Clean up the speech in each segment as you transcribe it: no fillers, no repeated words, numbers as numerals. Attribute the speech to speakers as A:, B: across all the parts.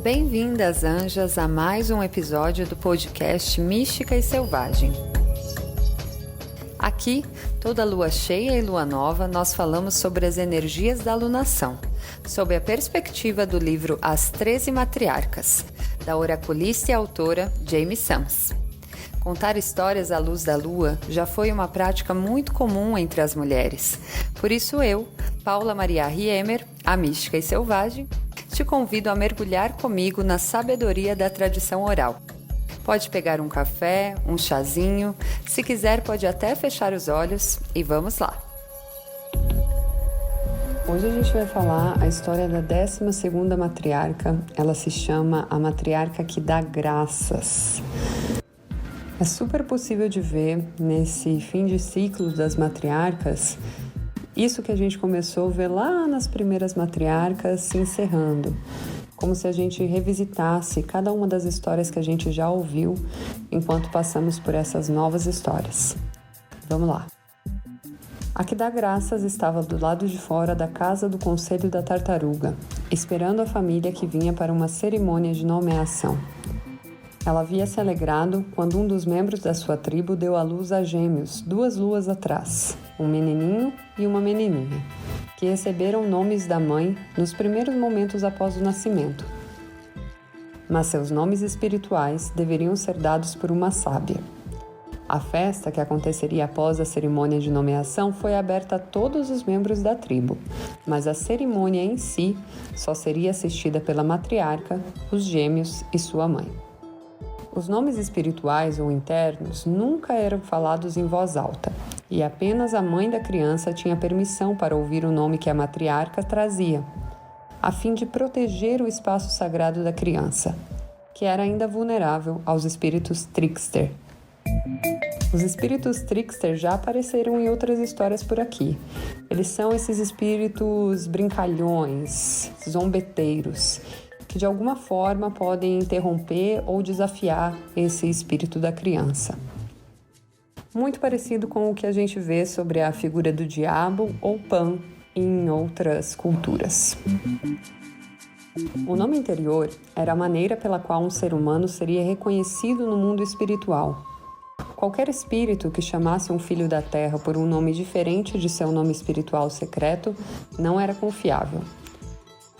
A: Bem-vindas, anjas, a mais um episódio do podcast Mística e Selvagem. Aqui, toda lua cheia e lua nova, nós falamos sobre as energias da alunação, sob a perspectiva do livro As 13 Matriarcas, da oraculista e autora Jamie Sams. Contar histórias à luz da lua já foi uma prática muito comum entre as mulheres. Por isso eu, Paula Maria Riemer, a mística e selvagem, te convido a mergulhar comigo na sabedoria da tradição oral. Pode pegar um café, um chazinho, se quiser pode até fechar os olhos e vamos lá! Hoje a gente vai falar a história da 12ª matriarca. Ela se chama a matriarca que dá graças. É super possível de ver nesse fim de ciclo das matriarcas isso que a gente começou a ver lá nas primeiras matriarcas se encerrando, como se a gente revisitasse cada uma das histórias que a gente já ouviu enquanto passamos por essas novas histórias. Vamos lá! A que dá graças estava do lado de fora da casa do Conselho da Tartaruga, esperando a família que vinha para uma cerimônia de nomeação. Ela havia se alegrado quando um dos membros da sua tribo deu à luz a gêmeos 2 luas atrás, um menininho e uma menininha, que receberam nomes da mãe nos primeiros momentos após o nascimento. Mas seus nomes espirituais deveriam ser dados por uma sábia. A festa, que aconteceria após a cerimônia de nomeação, foi aberta a todos os membros da tribo, mas a cerimônia em si só seria assistida pela matriarca, os gêmeos e sua mãe. Os nomes espirituais ou internos nunca eram falados em voz alta, e apenas a mãe da criança tinha permissão para ouvir o nome que a matriarca trazia, a fim de proteger o espaço sagrado da criança, que era ainda vulnerável aos espíritos trickster. Os espíritos trickster já apareceram em outras histórias por aqui. Eles são esses espíritos brincalhões, zombeteiros, que de alguma forma podem interromper ou desafiar esse espírito da criança. Muito parecido com o que a gente vê sobre a figura do diabo ou Pan em outras culturas. O nome interior era a maneira pela qual um ser humano seria reconhecido no mundo espiritual. Qualquer espírito que chamasse um filho da terra por um nome diferente de seu nome espiritual secreto não era confiável.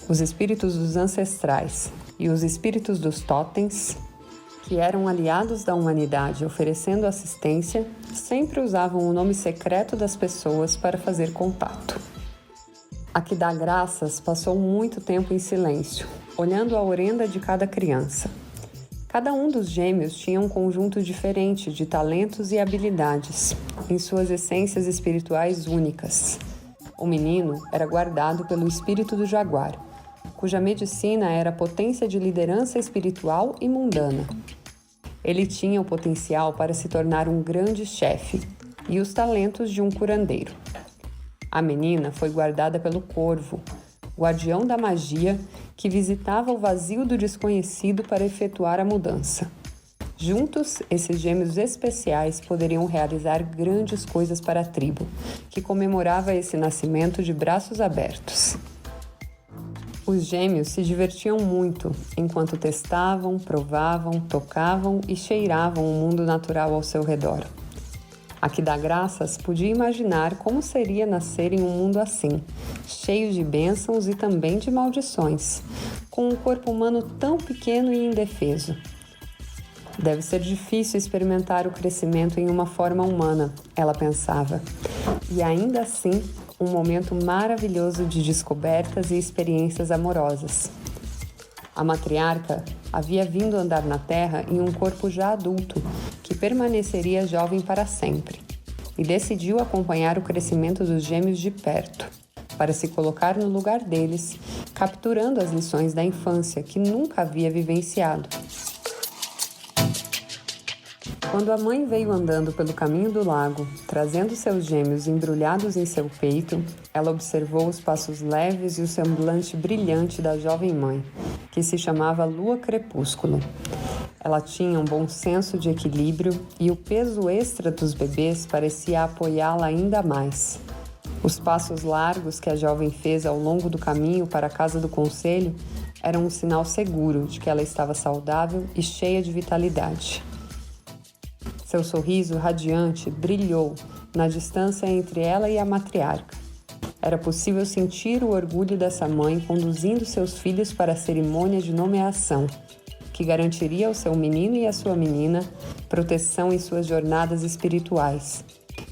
A: Os espíritos dos ancestrais e os espíritos dos totens, que eram aliados da humanidade oferecendo assistência, sempre usavam o nome secreto das pessoas para fazer contato. A que dá graças passou muito tempo em silêncio, olhando a orenda de cada criança. Cada um dos gêmeos tinha um conjunto diferente de talentos e habilidades, em suas essências espirituais únicas. O menino era guardado pelo espírito do jaguar, cuja medicina era a potência de liderança espiritual e mundana. Ele tinha o potencial para se tornar um grande chefe e os talentos de um curandeiro. A menina foi guardada pelo corvo, guardião da magia que visitava o vazio do desconhecido para efetuar a mudança. Juntos, esses gêmeos especiais poderiam realizar grandes coisas para a tribo, que comemorava esse nascimento de braços abertos. Os gêmeos se divertiam muito enquanto testavam, provavam, tocavam e cheiravam o mundo natural ao seu redor. A que dá graças podia imaginar como seria nascer em um mundo assim, cheio de bênçãos e também de maldições, com um corpo humano tão pequeno e indefeso. Deve ser difícil experimentar o crescimento em uma forma humana, ela pensava, e ainda assim um momento maravilhoso de descobertas e experiências amorosas. A matriarca havia vindo andar na Terra em um corpo já adulto, que permaneceria jovem para sempre, e decidiu acompanhar o crescimento dos gêmeos de perto, para se colocar no lugar deles, capturando as lições da infância que nunca havia vivenciado. Quando a mãe veio andando pelo caminho do lago, trazendo seus gêmeos embrulhados em seu peito, ela observou os passos leves e o semblante brilhante da jovem mãe, que se chamava Lua Crepúsculo. Ela tinha um bom senso de equilíbrio e o peso extra dos bebês parecia apoiá-la ainda mais. Os passos largos que a jovem fez ao longo do caminho para a casa do conselho Era um sinal seguro de que ela estava saudável e cheia de vitalidade. Seu sorriso radiante brilhou na distância entre ela e a matriarca. Era possível sentir o orgulho dessa mãe conduzindo seus filhos para a cerimônia de nomeação, que garantiria ao seu menino e à sua menina proteção em suas jornadas espirituais,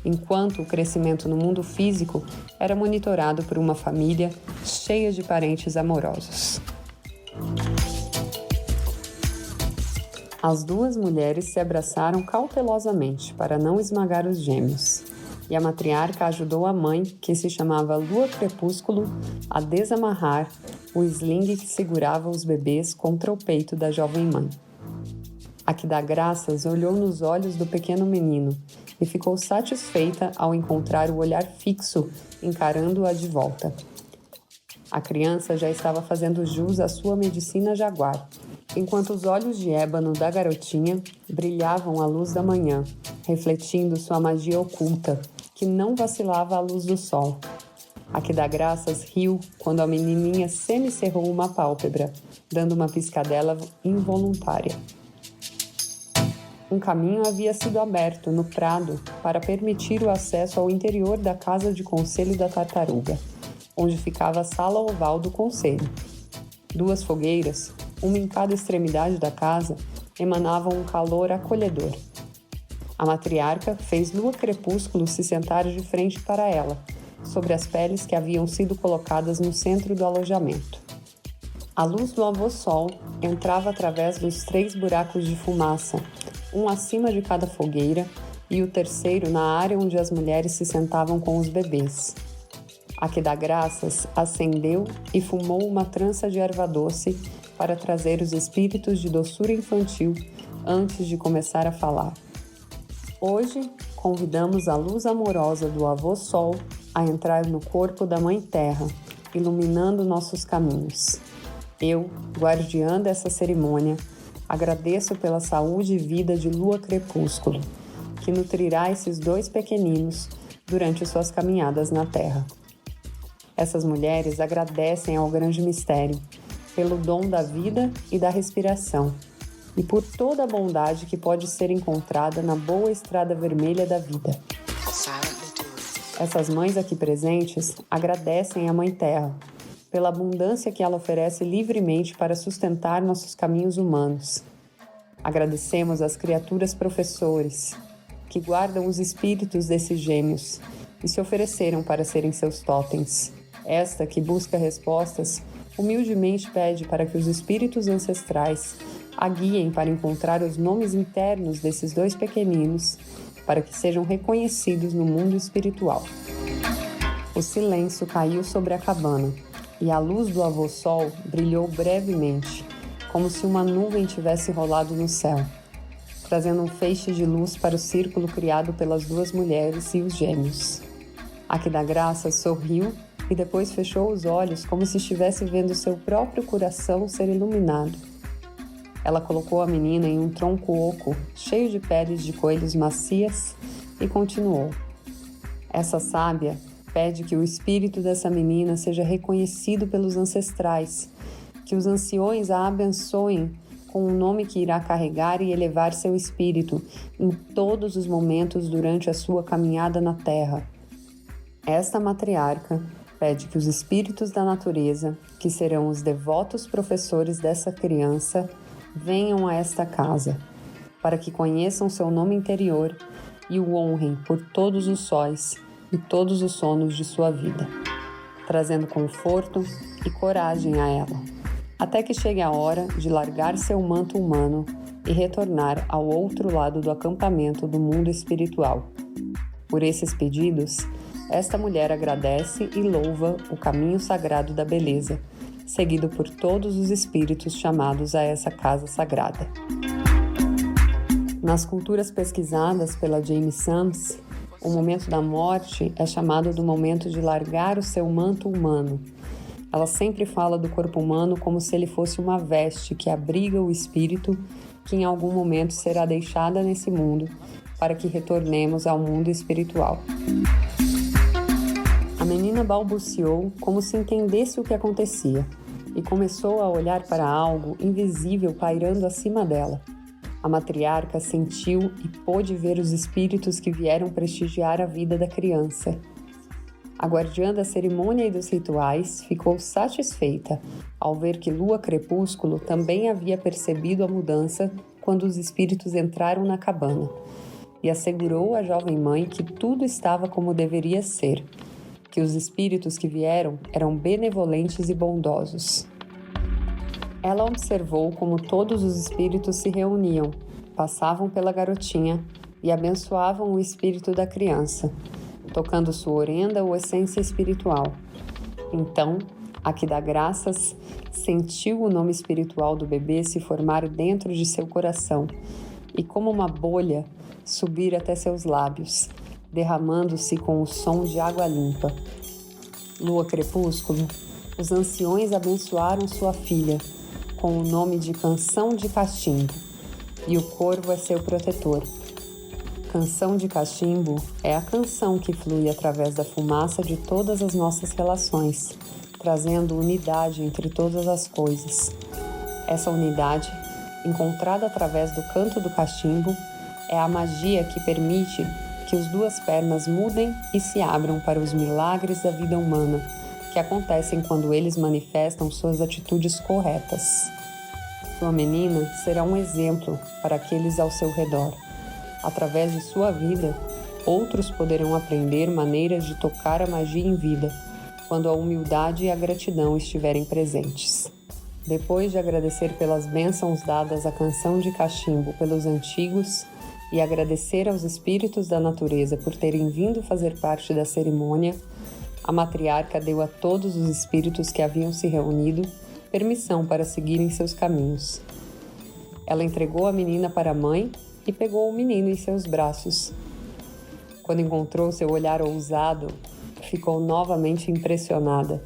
A: enquanto o crescimento no mundo físico era monitorado por uma família cheia de parentes amorosos. As duas mulheres se abraçaram cautelosamente para não esmagar os gêmeos, e a matriarca ajudou a mãe, que se chamava Lua Crepúsculo, a desamarrar o sling que segurava os bebês contra o peito da jovem mãe. A que dá graças olhou nos olhos do pequeno menino e ficou satisfeita ao encontrar o olhar fixo encarando-a de volta. A criança já estava fazendo jus à sua medicina jaguar, enquanto os olhos de ébano da garotinha brilhavam à luz da manhã, refletindo sua magia oculta, que não vacilava à luz do sol. A que dá graças riu quando a menininha semicerrou uma pálpebra, dando uma piscadela involuntária. Um caminho havia sido aberto no prado para permitir o acesso ao interior da casa de conselho da tartaruga, onde ficava a sala oval do conselho. Duas fogueiras, uma em cada extremidade da casa, emanavam um calor acolhedor. A matriarca fez Lua Crepúsculo se sentar de frente para ela, sobre as peles que haviam sido colocadas no centro do alojamento. A luz do avô Sol entrava através dos 3 buracos de fumaça, um acima de cada fogueira e o terceiro na área onde as mulheres se sentavam com os bebês. A que dá graças acendeu e fumou uma trança de erva doce para trazer os espíritos de doçura infantil antes de começar a falar. Hoje, convidamos a luz amorosa do avô Sol a entrar no corpo da Mãe Terra, iluminando nossos caminhos. Eu, guardiã dessa cerimônia, agradeço pela saúde e vida de Lua Crepúsculo, que nutrirá esses 2 pequeninos durante suas caminhadas na Terra. Essas mulheres agradecem ao grande mistério, pelo dom da vida e da respiração, e por toda a bondade que pode ser encontrada na boa estrada vermelha da vida. Essas mães aqui presentes agradecem à Mãe Terra, pela abundância que ela oferece livremente para sustentar nossos caminhos humanos. Agradecemos às criaturas professores, que guardam os espíritos desses gêmeos e se ofereceram para serem seus totens. Esta que busca respostas, humildemente pede para que os espíritos ancestrais a guiem para encontrar os nomes internos desses 2 pequeninos, para que sejam reconhecidos no mundo espiritual. O silêncio caiu sobre a cabana, e a luz do avô Sol brilhou brevemente, como se uma nuvem tivesse rolado no céu, trazendo um feixe de luz para o círculo criado pelas 2 mulheres e os gêmeos. A que dá graças sorriu e depois fechou os olhos como se estivesse vendo seu próprio coração ser iluminado. Ela colocou a menina em um tronco oco, cheio de peles de coelhos macias, e continuou. Essa sábia pede que o espírito dessa menina seja reconhecido pelos ancestrais, que os anciões a abençoem com um nome que irá carregar e elevar seu espírito em todos os momentos durante a sua caminhada na Terra. Esta matriarca pede que os espíritos da natureza, que serão os devotos professores dessa criança, venham a esta casa, para que conheçam seu nome interior e o honrem por todos os sóis e todos os sonos de sua vida, trazendo conforto e coragem a ela, até que chegue a hora de largar seu manto humano e retornar ao outro lado do acampamento do mundo espiritual. Por esses pedidos, esta mulher agradece e louva o caminho sagrado da beleza, seguido por todos os espíritos chamados a essa casa sagrada. Nas culturas pesquisadas pela Jamie Sams, o momento da morte é chamado do momento de largar o seu manto humano. Ela sempre fala do corpo humano como se ele fosse uma veste que abriga o espírito, que em algum momento será deixada nesse mundo, para que retornemos ao mundo espiritual. A menina balbuciou como se entendesse o que acontecia, e começou a olhar para algo invisível pairando acima dela. A matriarca sentiu e pôde ver os espíritos que vieram prestigiar a vida da criança. A guardiã da cerimônia e dos rituais ficou satisfeita ao ver que Lua Crepúsculo também havia percebido a mudança quando os espíritos entraram na cabana, e assegurou à jovem mãe que tudo estava como deveria ser, que os espíritos que vieram eram benevolentes e bondosos. Ela observou como todos os espíritos se reuniam, passavam pela garotinha e abençoavam o espírito da criança, tocando sua orenda ou essência espiritual. Então, a que dá graças sentiu o nome espiritual do bebê se formar dentro de seu coração e, como uma bolha, subir até seus lábios, derramando-se com o som de água limpa. Lua Crepúsculo, os anciões abençoaram sua filha com o nome de Canção de Cachimbo, e o corvo é seu protetor. Canção de Cachimbo é a canção que flui através da fumaça de todas as nossas relações, trazendo unidade entre todas as coisas. Essa unidade, encontrada através do canto do cachimbo, é a magia que permite que as duas pernas mudem e se abram para os milagres da vida humana, que acontecem quando eles manifestam suas atitudes corretas. Sua menina será um exemplo para aqueles ao seu redor. Através de sua vida, outros poderão aprender maneiras de tocar a magia em vida, quando a humildade e a gratidão estiverem presentes. Depois de agradecer pelas bênçãos dadas à Canção de Cachimbo pelos antigos e agradecer aos espíritos da natureza por terem vindo fazer parte da cerimônia, a matriarca deu a todos os espíritos que haviam se reunido permissão para seguirem seus caminhos. Ela entregou a menina para a mãe e pegou o menino em seus braços. Quando encontrou seu olhar ousado, ficou novamente impressionada.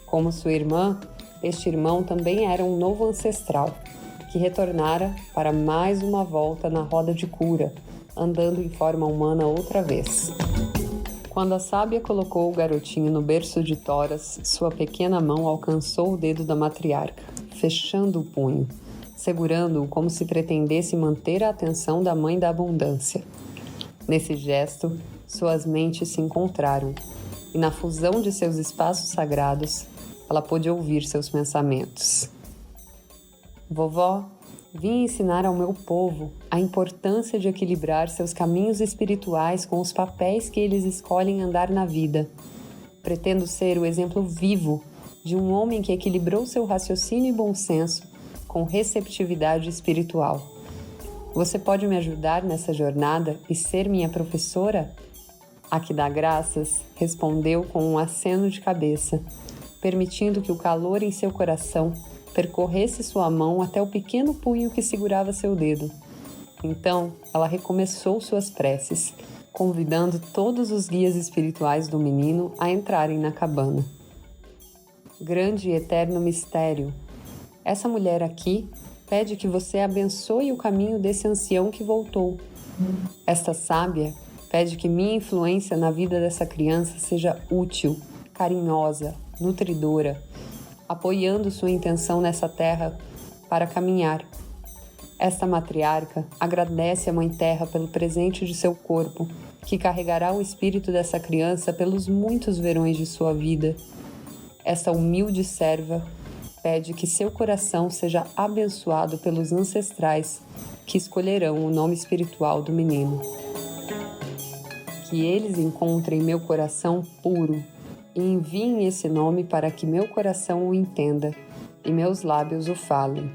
A: Como sua irmã, este irmão também era um novo ancestral, que retornara para mais uma volta na roda de cura, andando em forma humana outra vez. Quando a sábia colocou o garotinho no berço de toras, sua pequena mão alcançou o dedo da matriarca, fechando o punho, segurando-o como se pretendesse manter a atenção da mãe da abundância. Nesse gesto, suas mentes se encontraram, e na fusão de seus espaços sagrados, ela pôde ouvir seus pensamentos. Vovó, vim ensinar ao meu povo a importância de equilibrar seus caminhos espirituais com os papéis que eles escolhem andar na vida. Pretendo ser o exemplo vivo de um homem que equilibrou seu raciocínio e bom senso com receptividade espiritual. Você pode me ajudar nessa jornada e ser minha professora? A que dá graças respondeu com um aceno de cabeça, permitindo que o calor em seu coração percorresse sua mão até o pequeno punho que segurava seu dedo. Então, ela recomeçou suas preces, convidando todos os guias espirituais do menino a entrarem na cabana. Grande e eterno mistério. Essa mulher aqui pede que você abençoe o caminho desse ancião que voltou. Esta sábia pede que minha influência na vida dessa criança seja útil, carinhosa, nutridora, apoiando sua intenção nessa terra para caminhar. Esta matriarca agradece à Mãe Terra pelo presente de seu corpo, que carregará o espírito dessa criança pelos muitos verões de sua vida. Esta humilde serva pede que seu coração seja abençoado pelos ancestrais que escolherão o nome espiritual do menino. Que eles encontrem meu coração puro e enviem esse nome para que meu coração o entenda e meus lábios o falem.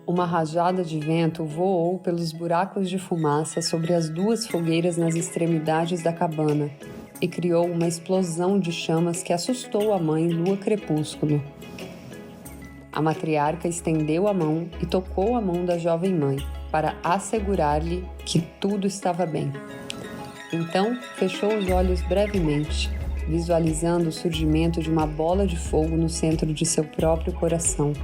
A: Uma rajada de vento voou pelos buracos de fumaça sobre as duas fogueiras nas extremidades da cabana e criou uma explosão de chamas que assustou a mãe Lua Crepúsculo. A matriarca estendeu a mão e tocou a mão da jovem mãe para assegurar-lhe que tudo estava bem. Então, fechou os olhos brevemente, visualizando o surgimento de uma bola de fogo no centro de seu próprio coração.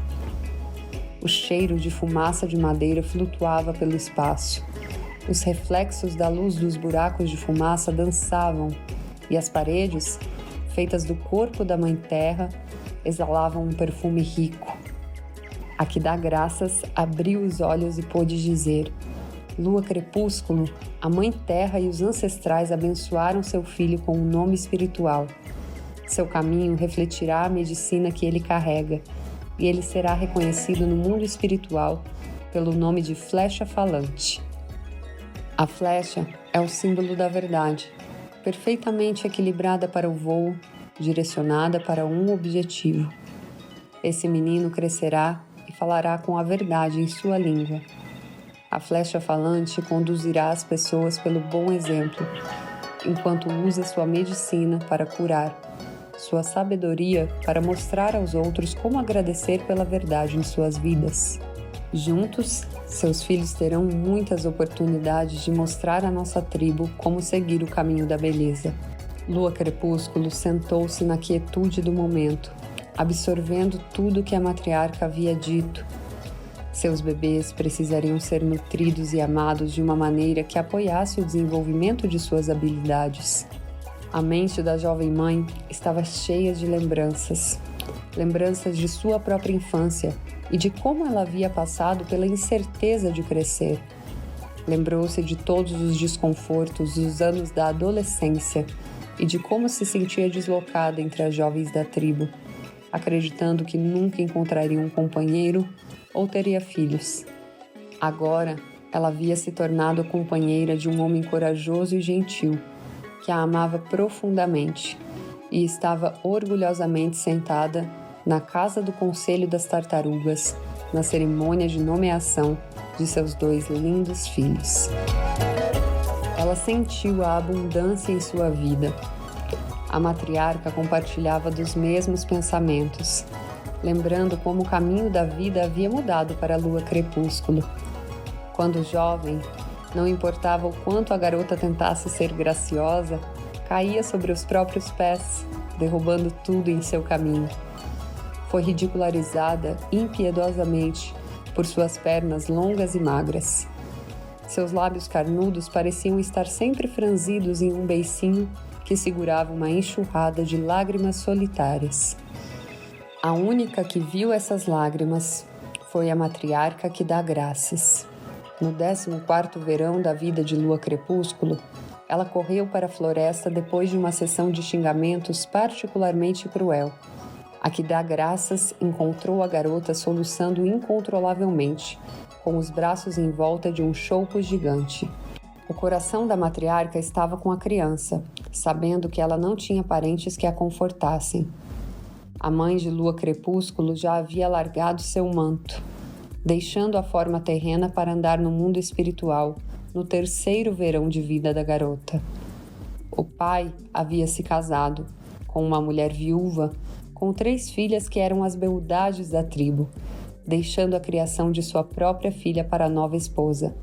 A: O cheiro de fumaça de madeira flutuava pelo espaço. Os reflexos da luz dos buracos de fumaça dançavam, e as paredes, feitas do corpo da Mãe Terra, exalavam um perfume rico. A que dá graças abriu os olhos e pôde dizer: Lua Crepúsculo, a Mãe Terra e os ancestrais abençoaram seu filho com um nome espiritual. Seu caminho refletirá a medicina que ele carrega, e ele será reconhecido no mundo espiritual pelo nome de Flecha Falante. A flecha é o símbolo da verdade, perfeitamente equilibrada para o voo, direcionada para um objetivo. Esse menino crescerá e falará com a verdade em sua língua. A flecha falante conduzirá as pessoas pelo bom exemplo, enquanto usa sua medicina para curar, sua sabedoria para mostrar aos outros como agradecer pela verdade em suas vidas. Juntos, seus filhos terão muitas oportunidades de mostrar à nossa tribo como seguir o caminho da beleza. Lua Crepúsculo sentou-se na quietude do momento, absorvendo tudo que a matriarca havia dito. Seus bebês precisariam ser nutridos e amados de uma maneira que apoiasse o desenvolvimento de suas habilidades. A mente da jovem mãe estava cheia de lembranças de sua própria infância e de como ela havia passado pela incerteza de crescer. Lembrou-se de todos os desconfortos dos anos da adolescência e de como se sentia deslocada entre as jovens da tribo, acreditando que nunca encontraria um companheiro ou teria filhos. Agora, ela havia se tornado a companheira de um homem corajoso e gentil, que a amava profundamente, e estava orgulhosamente sentada na casa do Conselho das Tartarugas, na cerimônia de nomeação de seus 2 lindos filhos. Ela sentiu a abundância em sua vida. A matriarca compartilhava dos mesmos pensamentos, lembrando como o caminho da vida havia mudado para a Lua Crepúsculo. Quando jovem, não importava o quanto a garota tentasse ser graciosa, caía sobre os próprios pés, derrubando tudo em seu caminho. Foi ridicularizada impiedosamente por suas pernas longas e magras. Seus lábios carnudos pareciam estar sempre franzidos em um beicinho que segurava uma enxurrada de lágrimas solitárias. A única que viu essas lágrimas foi a matriarca que dá graças. No 14º verão da vida de Lua Crepúsculo, ela correu para a floresta depois de uma sessão de xingamentos particularmente cruel. A que dá graças encontrou a garota soluçando incontrolavelmente, com os braços em volta de um choupo gigante. O coração da matriarca estava com a criança, sabendo que ela não tinha parentes que a confortassem. A mãe de Lua Crepúsculo já havia largado seu manto, deixando a forma terrena para andar no mundo espiritual, no 3º verão de vida da garota. O pai havia se casado com uma mulher viúva, com 3 filhas que eram as beldades da tribo, deixando a criação de sua própria filha para a nova esposa.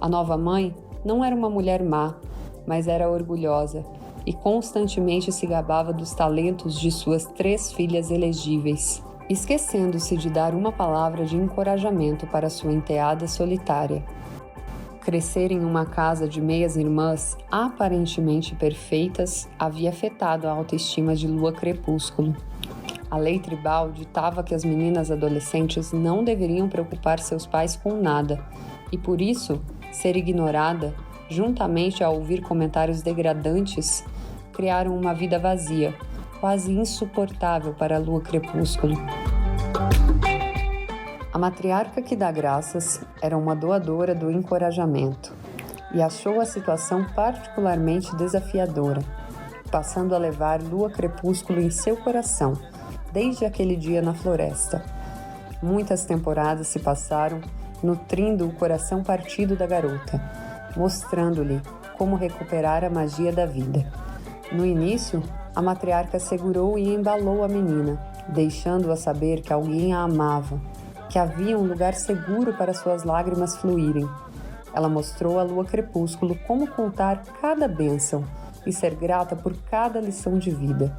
A: A nova mãe não era uma mulher má, mas era orgulhosa e constantemente se gabava dos talentos de suas 3 filhas elegíveis, esquecendo-se de dar uma palavra de encorajamento para sua enteada solitária. Crescer em uma casa de meias irmãs aparentemente perfeitas havia afetado a autoestima de Lua Crepúsculo. A lei tribal ditava que as meninas adolescentes não deveriam preocupar seus pais com nada e, por isso, ser ignorada, juntamente a ouvir comentários degradantes, criaram uma vida vazia, quase insuportável para a Lua Crepúsculo. A matriarca que dá graças era uma doadora do encorajamento e achou a situação particularmente desafiadora, passando a levar Lua Crepúsculo em seu coração, desde aquele dia na floresta. Muitas temporadas se passaram nutrindo o coração partido da garota, mostrando-lhe como recuperar a magia da vida. No início, a matriarca segurou e embalou a menina, deixando-a saber que alguém a amava, que havia um lugar seguro para suas lágrimas fluírem. Ela mostrou à Lua Crepúsculo como contar cada bênção e ser grata por cada lição de vida.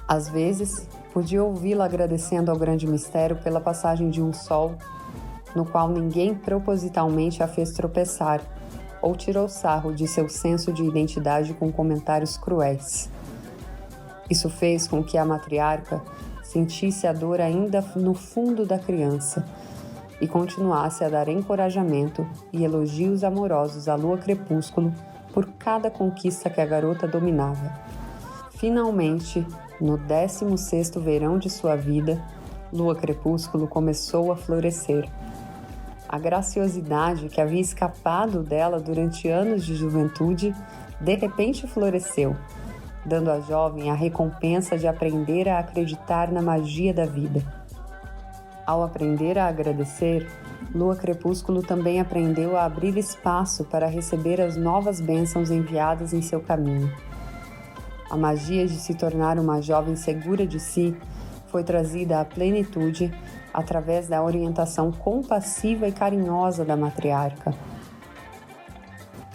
A: Às vezes, podia ouvi-la agradecendo ao grande mistério pela passagem de um sol, no qual ninguém propositalmente a fez tropeçar, ou tirou sarro de seu senso de identidade com comentários cruéis. Isso fez com que a matriarca sentisse a dor ainda no fundo da criança e continuasse a dar encorajamento e elogios amorosos à lua crepúsculo por cada conquista que a garota dominava. Finalmente, no 16º verão de sua vida, Lua Crepúsculo começou a florescer. A graciosidade que havia escapado dela durante anos de juventude, de repente floresceu, dando à jovem a recompensa de aprender a acreditar na magia da vida. Ao aprender a agradecer, Lua Crepúsculo também aprendeu a abrir espaço para receber as novas bênçãos enviadas em seu caminho. A magia de se tornar uma jovem segura de si foi trazida à plenitude através da orientação compassiva e carinhosa da matriarca.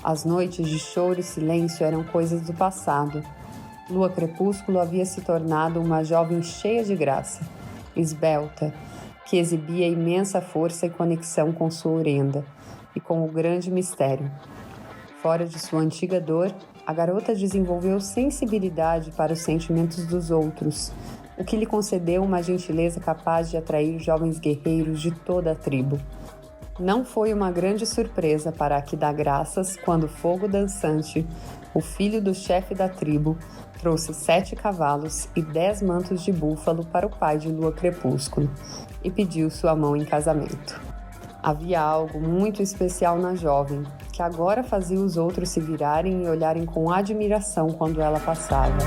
A: As noites de choro e silêncio eram coisas do passado. Lua Crepúsculo havia se tornado uma jovem cheia de graça, esbelta, que exibia imensa força e conexão com sua Orenda e com o grande mistério. Fora de sua antiga dor, a garota desenvolveu sensibilidade para os sentimentos dos outros, o que lhe concedeu uma gentileza capaz de atrair jovens guerreiros de toda a tribo. Não foi uma grande surpresa para a que dá graças quando Fogo Dançante, o filho do chefe da tribo, trouxe 7 cavalos e 10 mantos de búfalo para o pai de Lua Crepúsculo e pediu sua mão em casamento. Havia algo muito especial na jovem, que agora fazia os outros se virarem e olharem com admiração quando ela passava.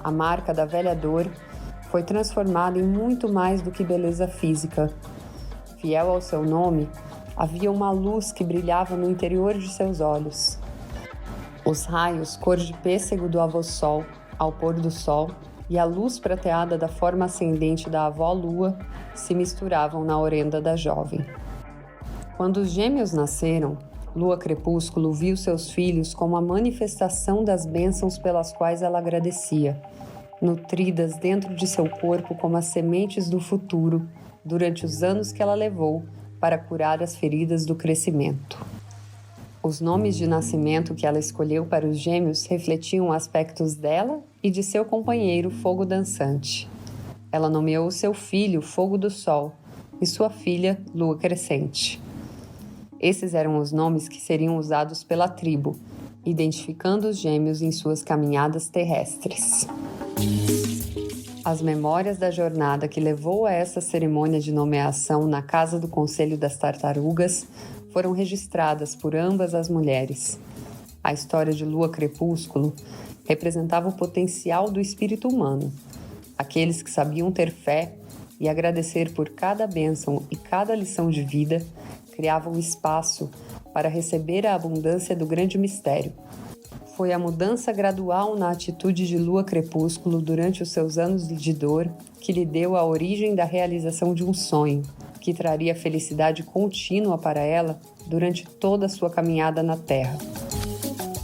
A: A marca da velha dor foi transformada em muito mais do que beleza física. Fiel ao seu nome, havia uma luz que brilhava no interior de seus olhos. Os raios cor de pêssego do avô Sol ao pôr do sol e a luz prateada da forma ascendente da avó Lua se misturavam na orenda da jovem. Quando os gêmeos nasceram, Lua Crepúsculo viu seus filhos como a manifestação das bênçãos pelas quais ela agradecia, nutridas dentro de seu corpo como as sementes do futuro durante os anos que ela levou para curar as feridas do crescimento. Os nomes de nascimento que ela escolheu para os gêmeos refletiam aspectos dela e de seu companheiro Fogo Dançante. Ela nomeou seu filho Fogo do Sol e sua filha Lua Crescente. Esses eram os nomes que seriam usados pela tribo, identificando os gêmeos em suas caminhadas terrestres. As memórias da jornada que levou a essa cerimônia de nomeação na casa do Conselho das Tartarugas foram registradas por ambas as mulheres. A história de Lua Crepúsculo representava o potencial do espírito humano, aqueles que sabiam ter fé e agradecer por cada bênção e cada lição de vida, criavam espaço para receber a abundância do grande mistério. Foi a mudança gradual na atitude de Lua Crepúsculo durante os seus anos de dor que lhe deu a origem da realização de um sonho, que traria felicidade contínua para ela durante toda a sua caminhada na Terra.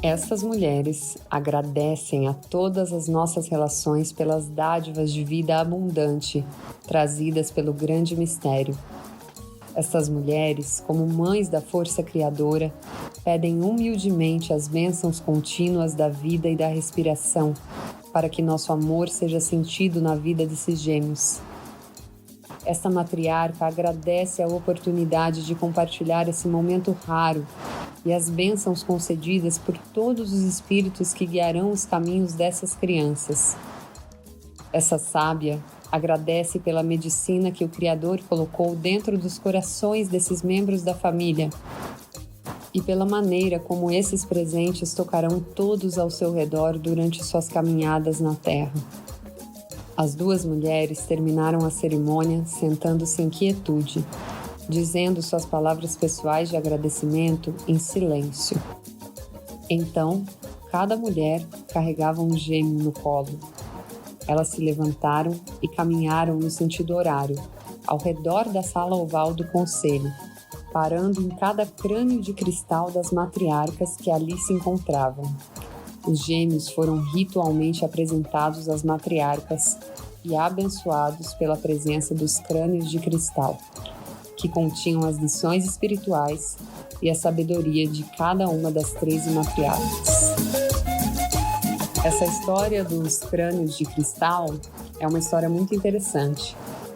A: Estas mulheres agradecem a todas as nossas relações pelas dádivas de vida abundante trazidas pelo grande mistério. Estas mulheres, como mães da força criadora, pedem humildemente as bênçãos contínuas da vida e da respiração para que nosso amor seja sentido na vida desses gêmeos. Esta matriarca agradece a oportunidade de compartilhar esse momento raro e as bênçãos concedidas por todos os espíritos que guiarão os caminhos dessas crianças. Essa sábia agradece pela medicina que o Criador colocou dentro dos corações desses membros da família e pela maneira como esses presentes tocarão todos ao seu redor durante suas caminhadas na Terra. As duas mulheres terminaram a cerimônia sentando-se em quietude, dizendo suas palavras pessoais de agradecimento em silêncio. Então, cada mulher carregava um gêmeo no colo. Elas se levantaram e caminharam no sentido horário, ao redor da sala oval do conselho, parando em cada crânio de cristal das matriarcas que ali se encontravam. Os gêmeos foram ritualmente apresentados às matriarcas e abençoados pela presença dos crânios de cristal, que continham as lições espirituais e a sabedoria de cada uma das 13 matriarcas. Essa história dos crânios de cristal é uma história muito interessante.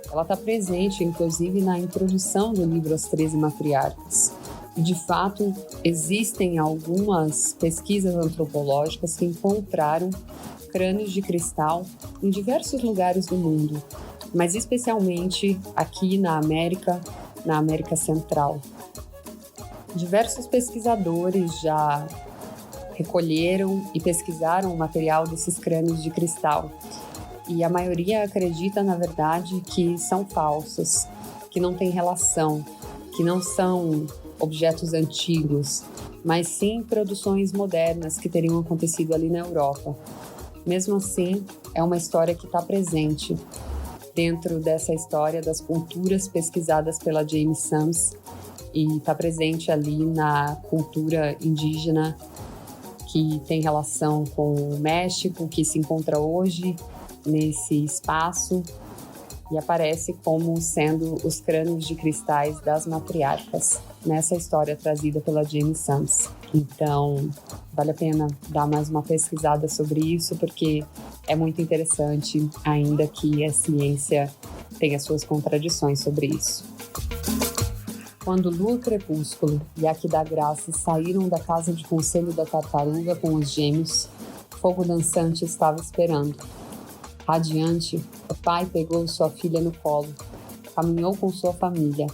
A: Ela está presente, inclusive, na introdução do livro As 13 Matriarcas. E, de fato, existem algumas pesquisas antropológicas que encontraram crânios de cristal em diversos lugares do mundo, mas especialmente aqui na América Central. Diversos pesquisadores já recolheram e pesquisaram o material desses crânios de cristal. E a maioria acredita, na verdade, que são falsos, que não têm relação, que não são objetos antigos, mas sim produções modernas que teriam acontecido ali na Europa. Mesmo assim, é uma história que está presente dentro dessa história das culturas pesquisadas pela Jamie Sams e está presente ali na cultura indígena que tem relação com o México, que se encontra hoje nesse espaço e aparece como sendo os crânios de cristais das matriarcas, nessa história trazida pela Jamie Sams. Então, vale a pena dar mais uma pesquisada sobre isso, porque é muito interessante, ainda que a ciência tenha suas contradições sobre isso. Quando Lua Crepúsculo e Aquida Graça saíram da casa de conselho da tartaruga com os gêmeos, Fogo Dançante estava esperando. Radiante, o pai pegou sua filha no colo, caminhou com sua família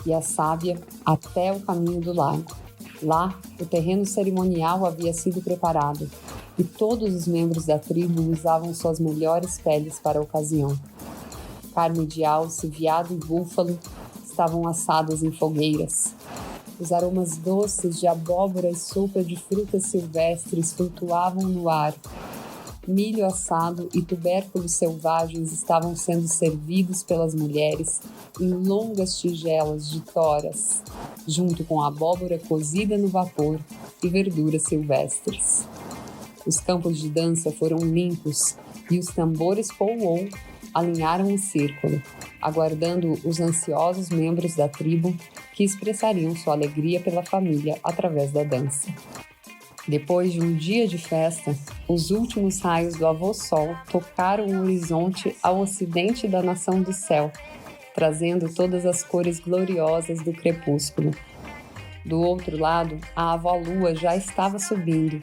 A: e a sábia até o caminho do lago. Lá, o terreno cerimonial havia sido preparado e todos os membros da tribo usavam suas melhores peles para a ocasião. Carne de alce, veado e búfalo estavam assadas em fogueiras. Os aromas doces de abóbora e sopa de frutas silvestres flutuavam no ar. Milho assado e tubérculos selvagens estavam sendo servidos pelas mulheres em longas tigelas de toras, junto com abóbora cozida no vapor e verduras silvestres. Os campos de dança foram limpos e os tambores pou-ou alinharam um círculo, aguardando os ansiosos membros da tribo que expressariam sua alegria pela família através da dança. Depois de um dia de festa, os últimos raios do avô Sol tocaram o horizonte ao ocidente da Nação do Céu, trazendo todas as cores gloriosas do crepúsculo. Do outro lado, a avó Lua já estava subindo,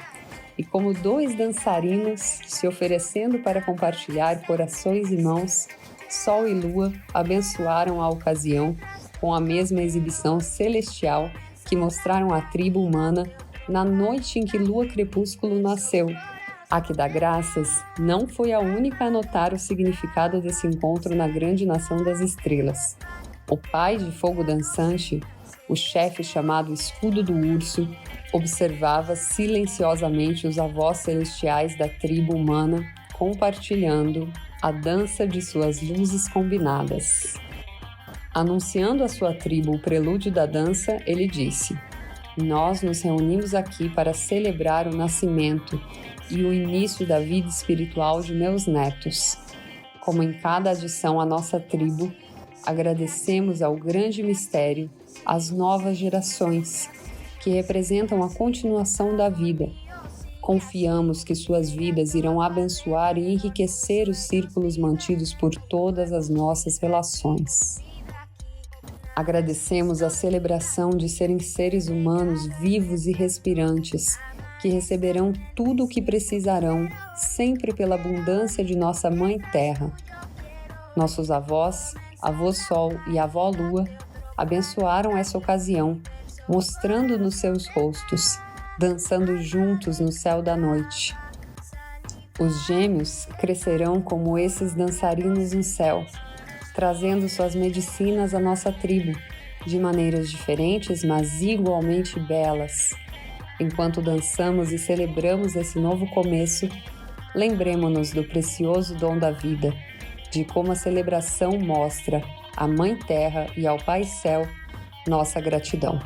A: e como dois dançarinos se oferecendo para compartilhar corações e mãos, Sol e Lua abençoaram a ocasião com a mesma exibição celestial que mostraram à tribo humana na noite em que Lua Crepúsculo nasceu. Aquida Graças não foi a única a notar o significado desse encontro na grande nação das estrelas. O pai de Fogo Dançante, o chefe chamado Escudo do Urso, observava silenciosamente os avós celestiais da tribo humana compartilhando a dança de suas luzes combinadas. Anunciando à sua tribo o prelúdio da dança, ele disse: "Nós nos reunimos aqui para celebrar o nascimento e o início da vida espiritual de meus netos. Como em cada adição à nossa tribo, agradecemos ao grande mistério as novas gerações, que representam a continuação da vida. Confiamos que suas vidas irão abençoar e enriquecer os círculos mantidos por todas as nossas relações. Agradecemos a celebração de serem seres humanos vivos e respirantes, que receberão tudo o que precisarão, sempre pela abundância de nossa Mãe Terra. Nossos avós, avô Sol e avó Lua, abençoaram essa ocasião, mostrando nos seus rostos, dançando juntos no céu da noite. Os gêmeos crescerão como esses dançarinos no céu, trazendo suas medicinas à nossa tribo, de maneiras diferentes, mas igualmente belas. Enquanto dançamos e celebramos esse novo começo, lembremo-nos do precioso dom da vida, de como a celebração mostra à Mãe Terra e ao Pai Céu nossa gratidão."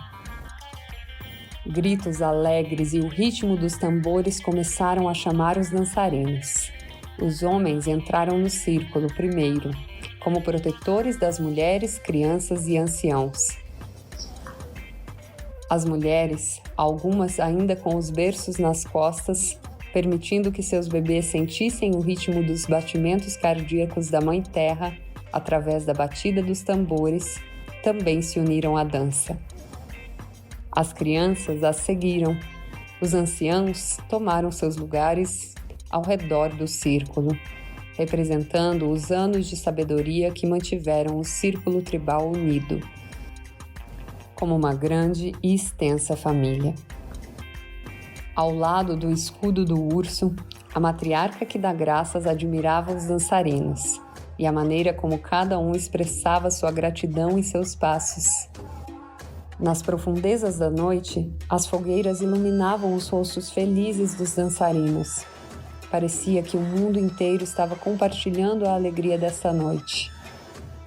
A: Gritos alegres e o ritmo dos tambores começaram a chamar os dançarinos. Os homens entraram no círculo primeiro, como protetores das mulheres, crianças e anciãos. As mulheres, algumas ainda com os berços nas costas, permitindo que seus bebês sentissem o ritmo dos batimentos cardíacos da Mãe Terra através da batida dos tambores, também se uniram à dança. As crianças as seguiram. Os anciãos tomaram seus lugares ao redor do círculo, representando os anos de sabedoria que mantiveram o círculo tribal unido, como uma grande e extensa família. Ao lado do escudo do urso, a matriarca que dá graças admirava os dançarinos e a maneira como cada um expressava sua gratidão em seus passos. Nas profundezas da noite, as fogueiras iluminavam os rostos felizes dos dançarinos. Parecia que o mundo inteiro estava compartilhando a alegria desta noite.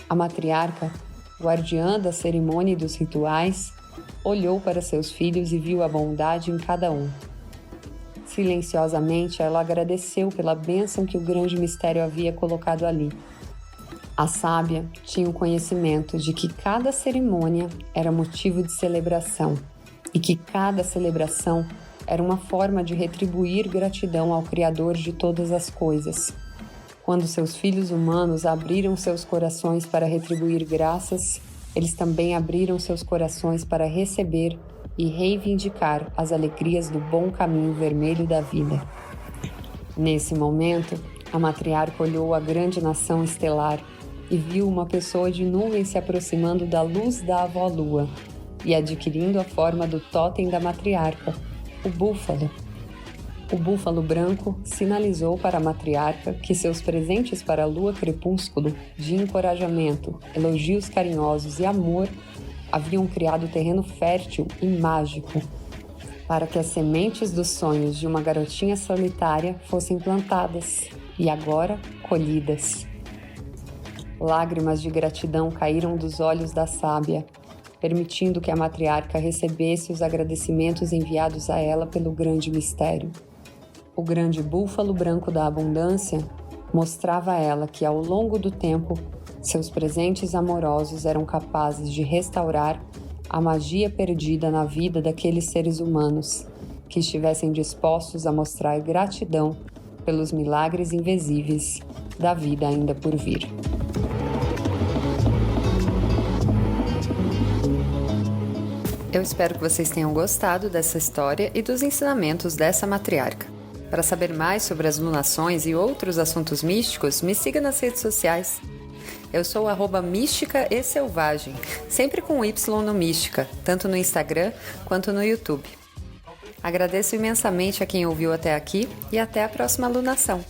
A: A matriarca, guardiã da cerimônia e dos rituais, olhou para seus filhos e viu a bondade em cada um. Silenciosamente, ela agradeceu pela bênção que o grande mistério havia colocado ali. A sábia tinha o conhecimento de que cada cerimônia era motivo de celebração e que cada celebração era uma forma de retribuir gratidão ao Criador de todas as coisas. Quando seus filhos humanos abriram seus corações para retribuir graças, eles também abriram seus corações para receber e reivindicar as alegrias do bom caminho vermelho da vida. Nesse momento, a matriarca olhou a grande nação estelar e viu uma pessoa de nuvem se aproximando da luz da avó-lua e adquirindo a forma do totem da matriarca, o búfalo. O búfalo branco sinalizou para a matriarca que seus presentes para a lua crepúsculo, de encorajamento, elogios carinhosos e amor, haviam criado terreno fértil e mágico para que as sementes dos sonhos de uma garotinha solitária fossem plantadas e agora colhidas. Lágrimas de gratidão caíram dos olhos da sábia, permitindo que a matriarca recebesse os agradecimentos enviados a ela pelo grande mistério. O grande búfalo branco da abundância mostrava a ela que, ao longo do tempo, seus presentes amorosos eram capazes de restaurar a magia perdida na vida daqueles seres humanos que estivessem dispostos a mostrar gratidão pelos milagres invisíveis da vida ainda por vir. Eu espero que vocês tenham gostado dessa história e dos ensinamentos dessa matriarca. Para saber mais sobre as lunações e outros assuntos místicos, me siga nas redes sociais. Eu sou @mística e selvagem, sempre com Y no mística, tanto no Instagram quanto no YouTube. Agradeço imensamente a quem ouviu até aqui e até a próxima lunação.